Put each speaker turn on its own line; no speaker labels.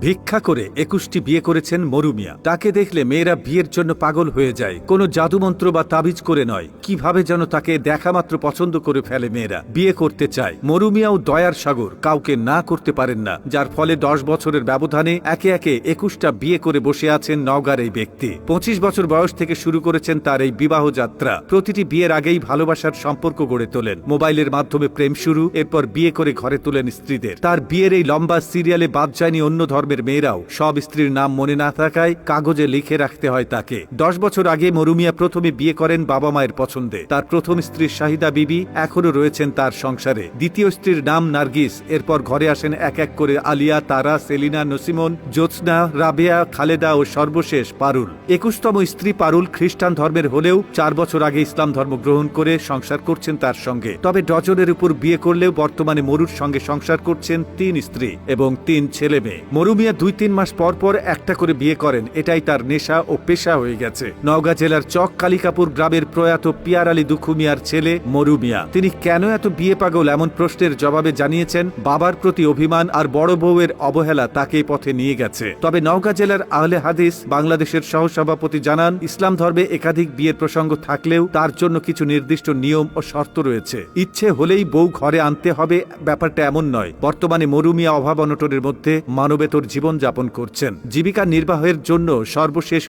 ভিক্ষা করে ২১টি বিয়ে করেছেন মরু মিয়া। তাকে দেখলে মেয়েরা বিয়ের জন্য পাগল হয়ে যায়। কোনো জাদুমন্ত্র বা তাবিজ করে নয়, কিভাবে যেন তাকে দেখামাত্র পছন্দ করে ফেলে মেয়েরা, বিয়ে করতে চায়। মরু মিয়াও দয়ার সাগর, কাউকে না করতে পারেন না, যার ফলে ১০ বছরের ব্যবধানে একে একে ২১টা বিয়ে করে বসে আছেন নওগাঁর এই ব্যক্তি। ২৫ বছর বয়স থেকে শুরু করেছেন তার এই বিবাহ যাত্রা। প্রতিটি বিয়ের আগেই ভালোবাসার সম্পর্ক গড়ে তোলেন, মোবাইলের মাধ্যমে প্রেম শুরু, এরপর বিয়ে করে ঘরে তোলেন স্ত্রীদের। তার বিয়ের এই লম্বা সিরিয়ালে বাদ যায়নি অন্য ধর্মের মেয়েরাও। সব স্ত্রীর নাম মনে না থাকায় কাগজে লিখে রাখতে হয় তাকে। ১০ বছর আগে মরু মিয়া প্রথমে বিয়ে করেন বাবা মায়ের পছন্দে। তার প্রথম স্ত্রী শাহিদা বিবি এখনো রয়েছেন তার সংসারে। দ্বিতীয় স্ত্রীর নাম নার্গিস। এরপর ঘরে আসেন এক এক করে আলিয়া, তারা, সেলিনা, নসিমন, জ্যোৎস্না, রাবেয়া, খালেদা ও সর্বশেষ পারুল। ২১তম স্ত্রী পারুল খ্রিস্টান ধর্মের হলেও ৪ বছর আগে ইসলাম ধর্ম গ্রহণ করে সংসার করছেন তার সঙ্গে। তবে ডজনের উপর বিয়ে করলেও বর্তমানে মরুর সঙ্গে সংসার করছেন ৩ স্ত্রী এবং ৩ ছেলে মেয়ে। মরু মিয়া ২-৩ মাস পর পর একটা করে বিয়ে করেন, এটাই তার নেশা ও পেশা হয়ে গেছে। নওগাঁ জেলার চক কালিকাপুর গ্রামের প্রয়াত পিয়ার আলী দুখু মিয়ার ছেলে মরু মিয়া। তিনি কেন এত বিয়ে পাগল এমন প্রশ্নের জবাবে জানিয়েছেন, বাবার প্রতি অভিমান আর বড় বউয়ের অবহেলা তাকে পথে নিয়ে গেছে। তবে নওগাঁ জেলার আহলে হাদিস বাংলাদেশের সহসভাপতি জানান, ইসলাম ধর্মে একাধিক বিয়ের প্রসঙ্গ থাকলেও তার জন্য কিছু নির্দিষ্ট নিয়ম ও শর্ত রয়েছে। ইচ্ছে হলেই বউ ঘরে আনতে হবে, ব্যাপারটা এমন নয়। বর্তমানে মরু মিয়া অভাব অনটনের মধ্যে মানবেতর জীবন যাপন করছেন। জীবিকা নির্বাহের জন্য সর্বশেষ